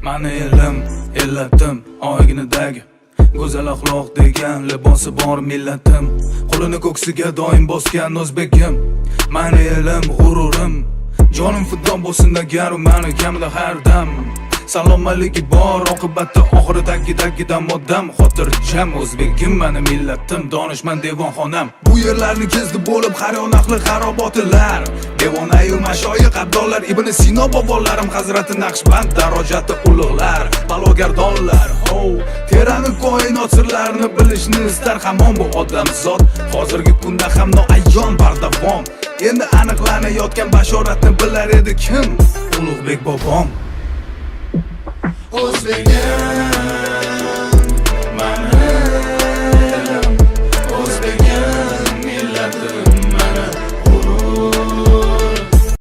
Mani elim, illatim, oyginidagi go'zal axloq degan libosi bor millatim. Qo'lini ko'ksiga doim bosgan o'zbekim. Mani elim, g'ururim, jonim fido bo'lsin agar u mani kamida har dam. Salomaligi bor, oqibatda oxiridagi moddam. Xotirjam o'zbekim, mani millatim, donishmand devonxonam. Bu yerlarni kezdi bo'lib har yon ahli xarobotilar. Devonayu mashoyiq abdollar, Ibn Sino bobolarim, Hazrati Naqshband darajati ulug'lar, balogardonlar. Terani koinot sirlarini bilishni istar hamon bu odamzod. Hozirgi kunda ham noayyon bardavom. Endi aniqlanayotgan bashoratni bilar edi kim? Ulug'bek bobom. O'zbegim